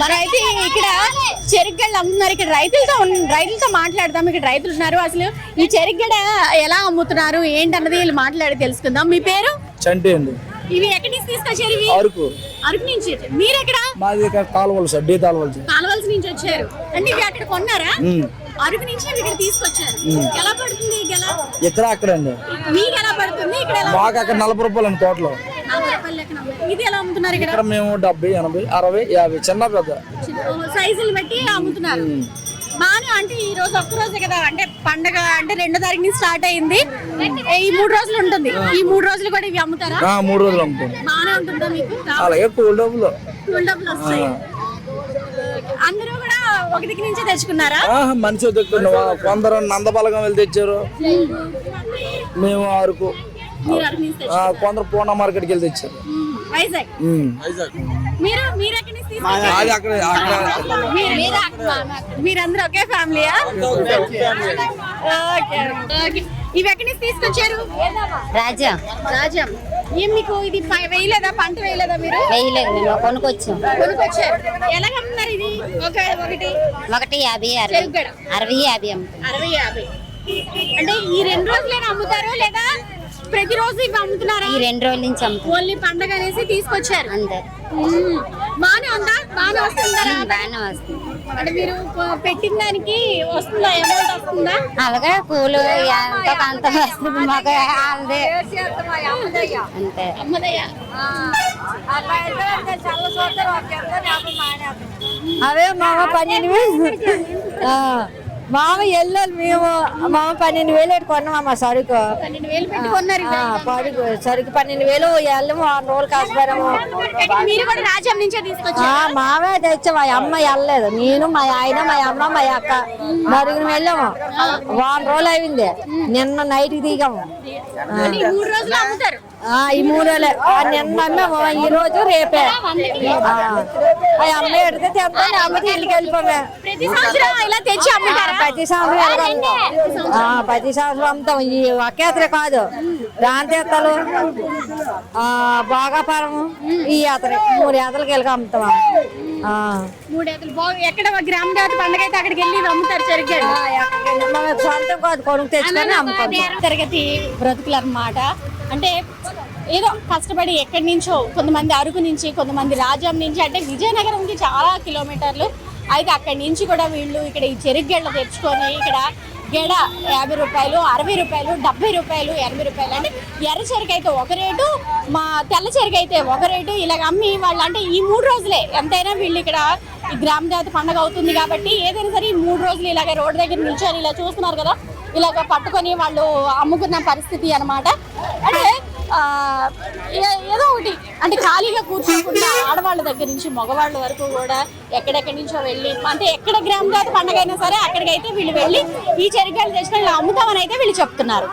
మనమైతే ఇక్కడ చెరుగడ్డలు అమ్ముతున్నారు. ఇక్కడ రైతులతో మాట్లాడదాం. ఇక్కడ రైతులు ఉన్నారు. అసలు ఈ చెరుగడ్డ ఎలా అమ్ముతున్నారు ఏంటన్నది వీళ్ళు మాట్లాడి తెలుసుకుందాం. మీ పేరు? చంటి అండి. ఇవి ఎక్కడి నుంచి తీసుకొచ్చారు? ఇవి అరకు నుంచి. మీరు ఎక్కడ? మాది ఇక్కడ తాళవలస నుంచి వచ్చారు అంటే ఇవి అక్కడ కొన్నారా? అరకు నుంచి ఇక్కడ తీసుకొచ్చారు. ఎలా పడుతుంది గెల? ఇక్కడ అక్కడ అండి. మీకు ఎలా పడుతుంది? ఇక్కడ మాకు అక్కడ 40 రూపాయలు అండి తోటలో. ఇది ఎలా అమ్ముతున్నారు? ఇక్కడ మేము 70, 80, 60, 50 చిన్న పెద్ద సైజులు బట్టి అమ్ముతున్నారు. బానే అంటే ఈ రోజు ఒక్క రోజే కదా, అంటే పండగ అంటే 2వ తారీఖు నుంచి స్టార్ట్ అయింది. ఈ 3 రోజులు ఉంటుంది. ఈ 3 రోజులు కూడా ఇవి అమ్ముతారా? 3 రోజులు అమ్ముతాం. బానే ఉంటుందా మీకు? అలాగే కూల్ డబ్బులు వస్తాయి. అందరూ కూడా ఒక దగ్గర నుంచే తెచ్చుకున్నారా? మనిషి తెచ్చుకున్నా. కొందరు నందబలగం వెళ్ళి తెచ్చారు. మేము అరకు. కొందరు పూర్ణ మార్కెట్కి వెళ్ళి తెచ్చారు. వైజాగ్. మీరందరూ ఒకే ఫ్యామిలీయా? ఇవి ఎక్కడి నుంచి తీసుకొచ్చారు? రాజ్యం. ఏం మీకు ఇది వేయలేదా? పంట వేయలేదా మీరు? వేయలేదు, మేము కొనుక్కొచ్చారు. ఎలా అమ్ముతున్నారు ఇది? ఒకటి 50, 60, 50 60. అంటే ఈ 2 రోజులైనా అమ్ముతారు లేదా ప్రతిరోజు ఇవి అమ్ముతున్నారా? ఈ 2 రోజుల నుంచి అమ్ముతారు. ఓన్లీ పండగ అనేసి తీసుకొచ్చారు. అంతే. బానే ఉందా? బానే వస్తుందా? బాగానే వస్తుంది. అంటే మీరు పెట్టిన దానికి వస్తుందా? అమౌంట్ వస్తుందా? అలాగే కూలు అంత వస్తుంది మాకు. అంతే. అమ్మదయ్యా అవే మామ 12,000. మామ వెళ్ళాలి. మేము మామ 12,000 కొన్నామా సరుకు. 12,000 పెట్టుకున్నారు. సరుకు 12,000 వెళ్ళము 6 రోజులు కాసిపోయాము. మీరు కూడా రాజ్యం నుంచే తీసుకొచ్చారు? మామే తెచ్చా. మా అమ్మ వెళ్ళలేదు. నేను మా ఆయన మా అమ్మ మా అక్క నలుగురు వెళ్ళాము. 1 రోజులు అయింది. నిన్న నైట్ దిగాము. ఈ 3 రోజులు అమ్ముతారు. ఈ 3 రోజులే. నిన్న అమ్మాము. ఈ రోజు రేపే. అమ్మాయి ఎడితే తెస్తాను. అమ్మకి ఇల్లుకి వెళ్ళిపోమే. ప్రతి సంవత్సరం ఇలా తెచ్చి అమ్ముతారా? ప్రతి సంవత్సరం అమ్ముతాం. ఈ ఒకేతరే కాదు, దాని తీర్థాలు, భోగాపురము, ఈ యాత్ర 3 యాత్రలకు వెళ్ళి అమ్ముతాం. 3 యాత్రలు. ఎక్కడ గ్రామ దేవత పండుగ అయితే అక్కడికి వెళ్ళి అమ్ముతారు చెరుగడ్డ. సొంతం కాదు, కొనుక్కు తెచ్చుకొని అమ్ముతాం. తరగతి బ్రతుకులు అన్నమాట. అంటే ఏదో కష్టపడి ఎక్కడి నుంచో, కొంతమంది అరకు నుంచి, కొంతమంది రాజ్యం నుంచి, అంటే విజయనగరంకి చాలా కిలోమీటర్లు. అయితే అక్కడి నుంచి కూడా వీళ్ళు ఇక్కడ ఈ చెరుగడ్డలు తెచ్చుకొని ఇక్కడ గెడ 50 రూపాయలు, 60 రూపాయలు, 70 రూపాయలు, 80 రూపాయలు. అంటే ఎర్ర చెరుకు అయితే ఒక రేటు, మా తెల్ల చెరుకు అయితే ఒక రేటు. ఇలాగ అమ్మి వాళ్ళు అంటే ఈ 3 రోజులే ఎంతైనా వీళ్ళు ఇక్కడ ఈ గ్రామ దేవత పండుగ అవుతుంది కాబట్టి ఏదైనా సరే ఈ 3 రోజులు ఇలాగ రోడ్డు దగ్గర నిల్చొని ఇలా చూస్తున్నారు కదా, ఇలాగ పట్టుకొని వాళ్ళు అమ్ముకున్న పరిస్థితి అన్నమాట. అంటే ఏదో ఒకటి అంటే ఖాళీగా కూర్చోకుండా ఆడవాళ్ళ దగ్గర నుంచి మగవాళ్ళ వరకు కూడా ఎక్కడెక్కడి నుంచో వెళ్ళి, అంటే ఎక్కడ గ్రామ దేవత పండుగ అయినా సరే అక్కడికైతే వీళ్ళు వెళ్ళి ఈ చెరుగడ్డలు తెచ్చుకొని ఇలా అమ్ముతామని అయితే వీళ్ళు చెప్తున్నారు.